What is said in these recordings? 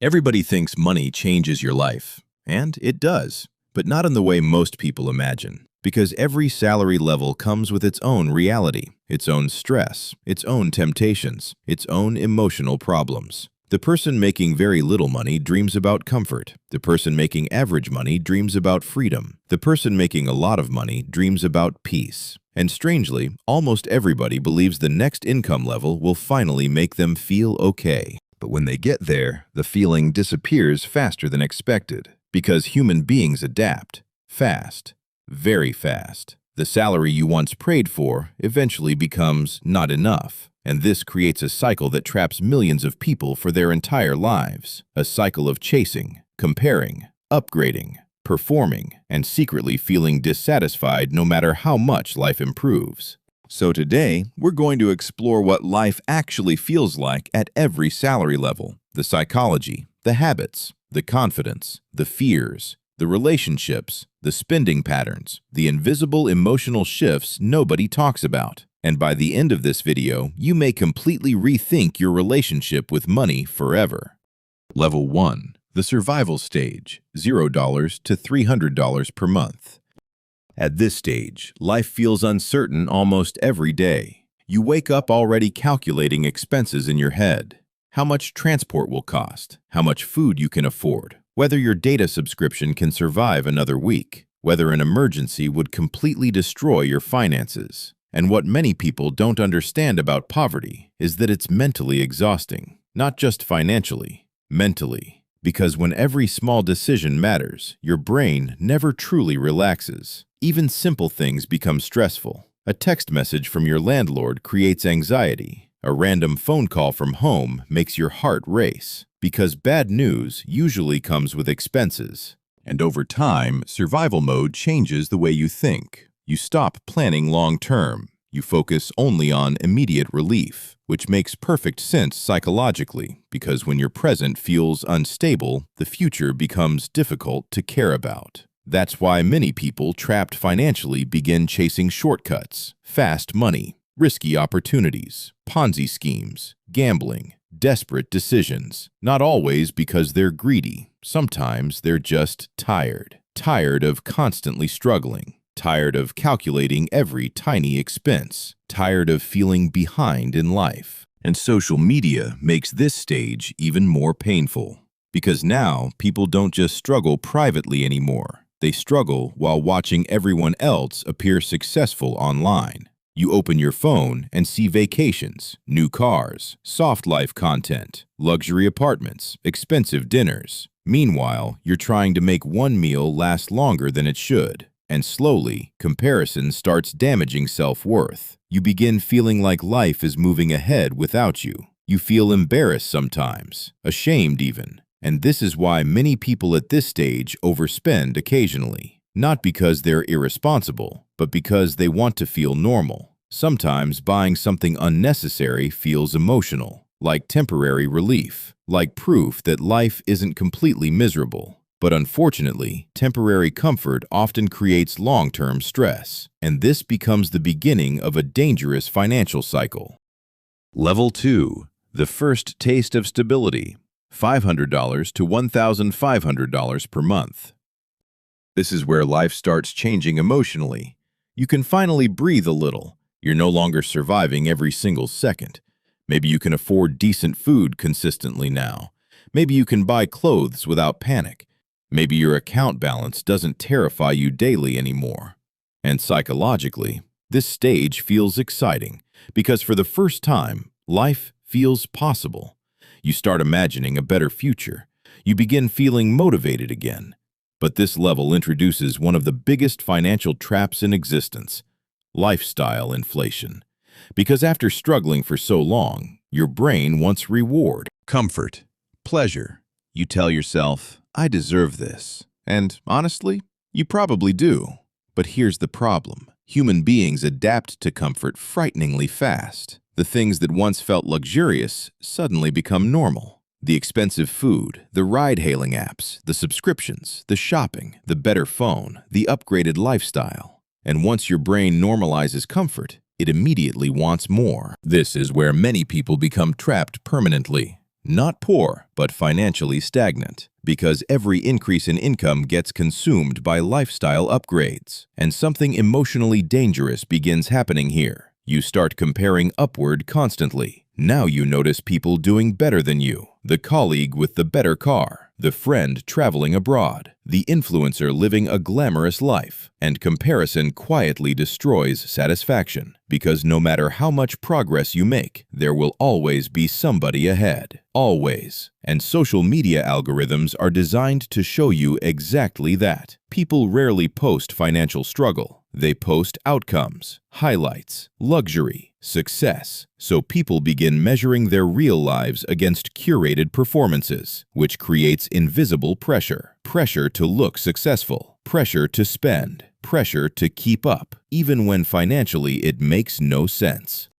Everybody thinks money changes your life, and it does, but not in the way most people imagine. Because every salary level comes with its own reality, its own stress, its own temptations, its own emotional problems. The person making very little money dreams about comfort. The person making average money dreams about freedom. The person making a lot of money dreams about peace. And strangely, almost everybody believes the next income level will finally make them feel okay. But when they get there, the feeling disappears faster than expected, because human beings adapt fast, very fast. The salary you once prayed for eventually becomes not enough, and this creates a cycle that traps millions of people for their entire lives. A cycle of chasing, comparing, upgrading, performing, and secretly feeling dissatisfied no matter how much life improves. So today, we're going to explore what life actually feels like at every salary level: the psychology, the habits, the confidence, the fears, the relationships, the spending patterns, the invisible emotional shifts nobody talks about. And by the end of this video, you may completely rethink your relationship with money forever. Level 1. The survival stage, $0 to $300 per month. At this stage, life feels uncertain almost every day. You wake up already calculating expenses in your head. How much transport will cost, how much food you can afford, whether your data subscription can survive another week, whether an emergency would completely destroy your finances. And what many people don't understand about poverty is that it's mentally exhausting, not just financially, mentally. Because when every small decision matters, your brain never truly relaxes. Even simple things become stressful. A text message from your landlord creates anxiety. A random phone call from home makes your heart race. Because bad news usually comes with expenses. And over time, survival mode changes the way you think. You stop planning long-term. You focus only on immediate relief, which makes perfect sense psychologically, because when your present feels unstable, the future becomes difficult to care about. That's why many people trapped financially begin chasing shortcuts, fast money, risky opportunities, Ponzi schemes, gambling, desperate decisions. Not always because they're greedy. Sometimes they're just tired. Tired of constantly struggling. Tired of calculating every tiny expense. Tired of feeling behind in life. And social media makes this stage even more painful. Because now, people don't just struggle privately anymore. They struggle while watching everyone else appear successful online. You open your phone and see vacations, new cars, soft life content, luxury apartments, expensive dinners. Meanwhile, you're trying to make one meal last longer than it should. And slowly, comparison starts damaging self-worth. You begin feeling like life is moving ahead without you. You feel embarrassed sometimes, ashamed even. And this is why many people at this stage overspend occasionally. Not because they're irresponsible, but because they want to feel normal. Sometimes buying something unnecessary feels emotional, like temporary relief, like proof that life isn't completely miserable. But unfortunately, temporary comfort often creates long-term stress, and this becomes the beginning of a dangerous financial cycle. Level 2. The first taste of stability, $500 to $1,500 per month. This is where life starts changing emotionally. You can finally breathe a little. You're no longer surviving every single second. Maybe you can afford decent food consistently now. Maybe you can buy clothes without panic. Maybe your account balance doesn't terrify you daily anymore. And psychologically, this stage feels exciting because for the first time, life feels possible. You start imagining a better future. You begin feeling motivated again. But this level introduces one of the biggest financial traps in existence: lifestyle inflation. Because after struggling for so long, your brain wants reward, comfort, pleasure. You tell yourself, I deserve this. And honestly, you probably do. But here's the problem. Human beings adapt to comfort frighteningly fast. The things that once felt luxurious suddenly become normal. The expensive food, the ride-hailing apps, the subscriptions, the shopping, the better phone, the upgraded lifestyle. And once your brain normalizes comfort, it immediately wants more. This is where many people become trapped permanently. Not poor, but financially stagnant, because every increase in income gets consumed by lifestyle upgrades. And something emotionally dangerous begins happening here. You start comparing upward constantly. Now you notice people doing better than you. The colleague with the better car, the friend traveling abroad, the influencer living a glamorous life. And comparison quietly destroys satisfaction, because no matter how much progress you make, there will always be somebody ahead. Always. And social media algorithms are designed to show you exactly that. People rarely post financial struggle. They post outcomes, highlights, luxury, success. So people begin measuring their real lives against curated performances, which creates invisible pressure. Pressure to look successful, pressure to spend, pressure to keep up, even when financially it makes no sense.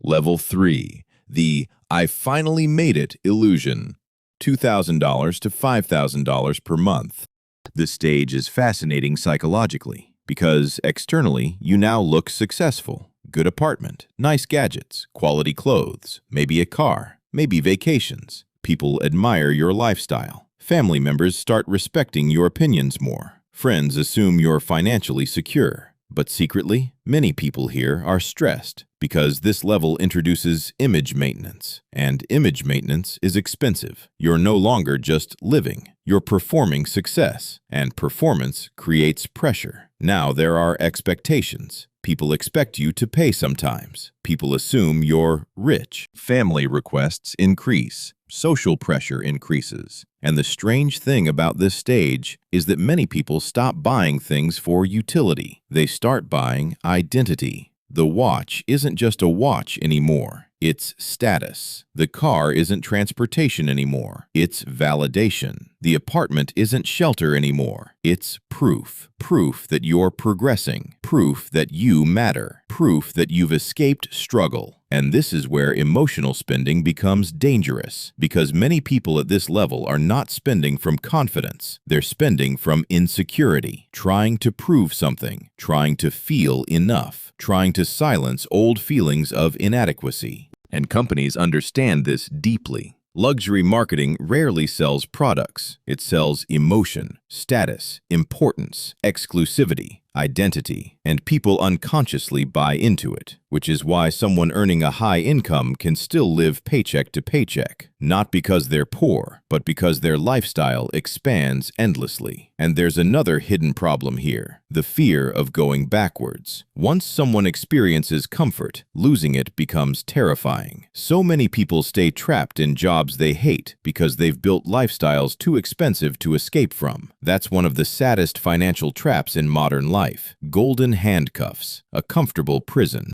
Level 3. The "I finally made it" illusion. $2,000 to $5,000 per month. This stage is fascinating psychologically, because externally you now look successful. Good apartment, nice gadgets, quality clothes, maybe a car, maybe vacations. People admire your lifestyle. Family members start respecting your opinions more. Friends assume you're financially secure. But secretly, many people here are stressed because this level introduces image maintenance. And image maintenance is expensive. You're no longer just living. You're performing success. And performance creates pressure. Now there are expectations. People expect you to pay sometimes. People assume you're rich. Family requests increase. Social pressure increases. And the strange thing about this stage is that many people stop buying things for utility. They start buying identity. The watch isn't just a watch anymore. It's status. The car isn't transportation anymore. It's validation. The apartment isn't shelter anymore. It's proof. Proof that you're progressing. Proof that you matter. Proof that you've escaped struggle. And this is where emotional spending becomes dangerous, because many people at this level are not spending from confidence. They're spending from insecurity, trying to prove something, trying to feel enough, trying to silence old feelings of inadequacy. And companies understand this deeply. Luxury marketing rarely sells products. It sells emotion, status, importance, exclusivity, identity, and people unconsciously buy into it, which is why someone earning a high income can still live paycheck to paycheck, not because they're poor, but because their lifestyle expands endlessly. And there's another hidden problem here, the fear of going backwards. Once someone experiences comfort, losing it becomes terrifying. So many people stay trapped in jobs they hate because they've built lifestyles too expensive to escape from. That's one of the saddest financial traps in modern life. Golden handcuffs, a comfortable prison.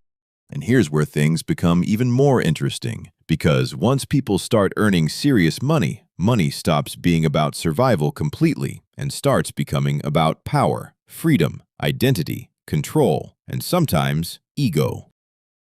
And here's where things become even more interesting. Because once people start earning serious money, money stops being about survival completely and starts becoming about power, freedom, identity, control, and sometimes ego.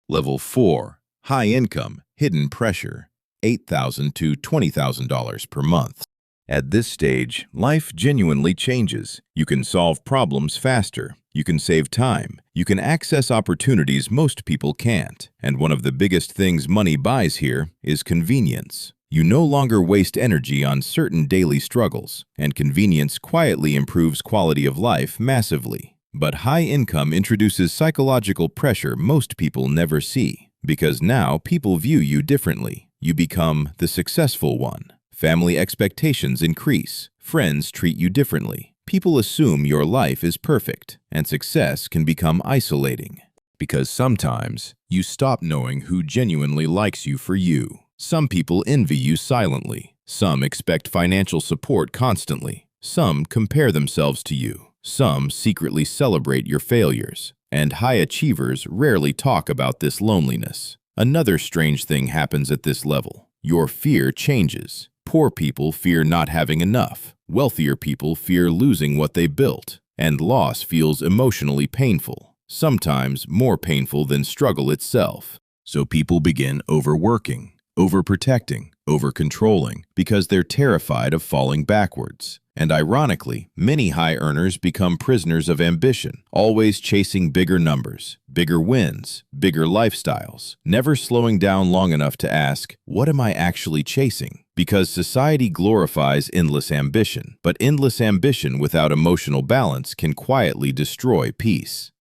Level 4. High income, hidden pressure. $8,000 to $20,000 per month. At this stage, life genuinely changes. You can solve problems faster. You can save time. You can access opportunities most people can't. And one of the biggest things money buys here is convenience. You no longer waste energy on certain daily struggles, and convenience quietly improves quality of life massively. But high income introduces psychological pressure most people never see, because now people view you differently. You become the successful one. Family expectations increase. Friends treat you differently. People assume your life is perfect, and success can become isolating. Because sometimes, you stop knowing who genuinely likes you for you. Some people envy you silently. Some expect financial support constantly. Some compare themselves to you. Some secretly celebrate your failures. And high achievers rarely talk about this loneliness. Another strange thing happens at this level. Your fear changes. Poor people fear not having enough. Wealthier people fear losing what they built. And loss feels emotionally painful, sometimes more painful than struggle itself. So people begin overworking, overprotecting, over-controlling, because they're terrified of falling backwards. And ironically, many high earners become prisoners of ambition, always chasing bigger numbers, bigger wins, bigger lifestyles, never slowing down long enough to ask, what am I actually chasing? Because society glorifies endless ambition, but endless ambition without emotional balance can quietly destroy peace.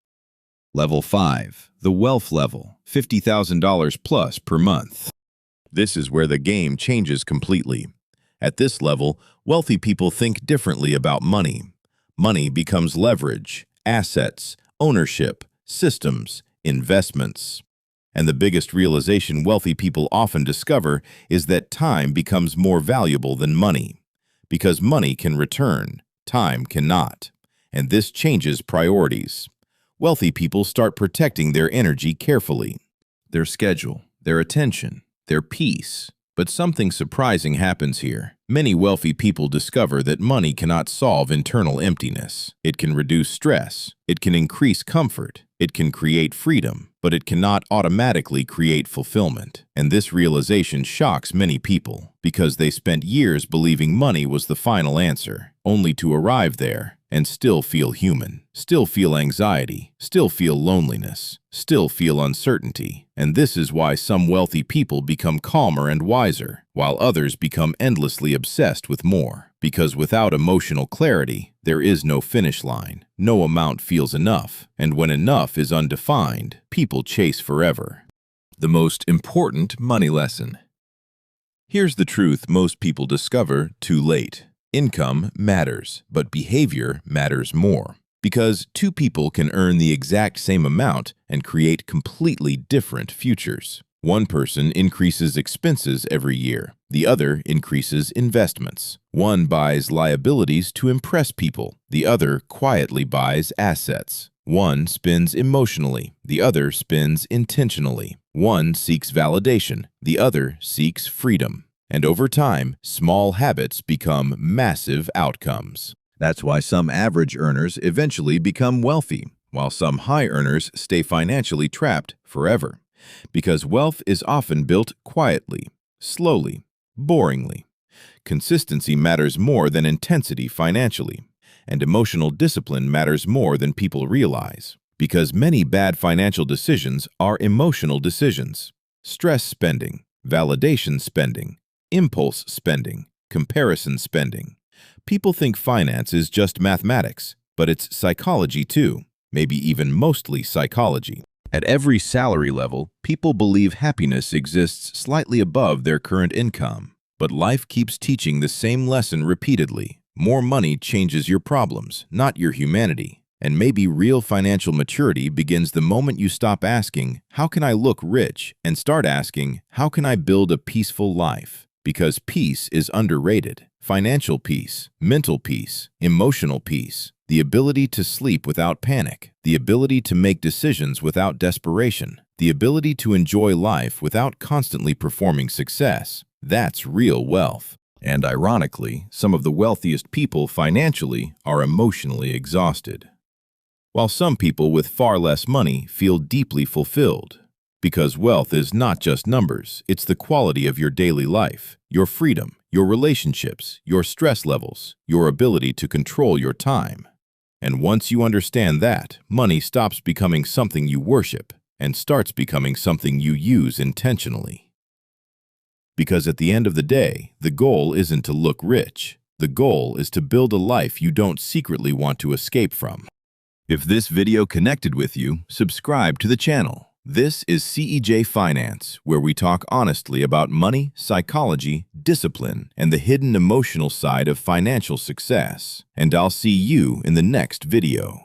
Level 5. The wealth level, $50,000 plus per month. This is where the game changes completely. At this level, wealthy people think differently about money. Money becomes leverage, assets, ownership, systems, investments. And the biggest realization wealthy people often discover is that time becomes more valuable than money. Because money can return, time cannot. And this changes priorities. Wealthy people start protecting their energy carefully, their schedule, their attention, their peace. But something surprising happens here. Many wealthy people discover that money cannot solve internal emptiness. It can reduce stress. It can increase comfort. It can create freedom, but it cannot automatically create fulfillment. And this realization shocks many people because they spent years believing money was the final answer, only to arrive there and still feel human, still feel anxiety, still feel loneliness, still feel uncertainty. And this is why some wealthy people become calmer and wiser, while others become endlessly obsessed with more. Because without emotional clarity, there is no finish line. No amount feels enough, and when enough is undefined, people chase forever. The most important money lesson. Here's the truth most people discover too late. Income matters, but behavior matters more. Because two people can earn the exact same amount and create completely different futures. One person increases expenses every year. The other increases investments. One buys liabilities to impress people. The other quietly buys assets. One spends emotionally. The other spends intentionally. One seeks validation. The other seeks freedom. And over time, small habits become massive outcomes. That's why some average earners eventually become wealthy, while some high earners stay financially trapped forever. Because wealth is often built quietly, slowly, boringly. Consistency matters more than intensity financially, and emotional discipline matters more than people realize. Because many bad financial decisions are emotional decisions. Stress spending, validation spending, impulse spending, comparison spending. People think finance is just mathematics, but it's psychology too, maybe even mostly psychology. At every salary level, people believe happiness exists slightly above their current income. But life keeps teaching the same lesson repeatedly. More money changes your problems, not your humanity. And maybe real financial maturity begins the moment you stop asking, how can I look rich? And start asking, how can I build a peaceful life? Because peace is underrated. Financial peace, mental peace, emotional peace, the ability to sleep without panic, the ability to make decisions without desperation, the ability to enjoy life without constantly performing success. That's real wealth. And ironically, some of the wealthiest people financially are emotionally exhausted. While some people with far less money feel deeply fulfilled. Because wealth is not just numbers, it's the quality of your daily life, your freedom, your relationships, your stress levels, your ability to control your time. And once you understand that, money stops becoming something you worship and starts becoming something you use intentionally. Because at the end of the day, the goal isn't to look rich. The goal is to build a life you don't secretly want to escape from. If this video connected with you, subscribe to the channel. This is CEJ Finance, where we talk honestly about money, psychology, discipline, and the hidden emotional side of financial success. And I'll see you in the next video.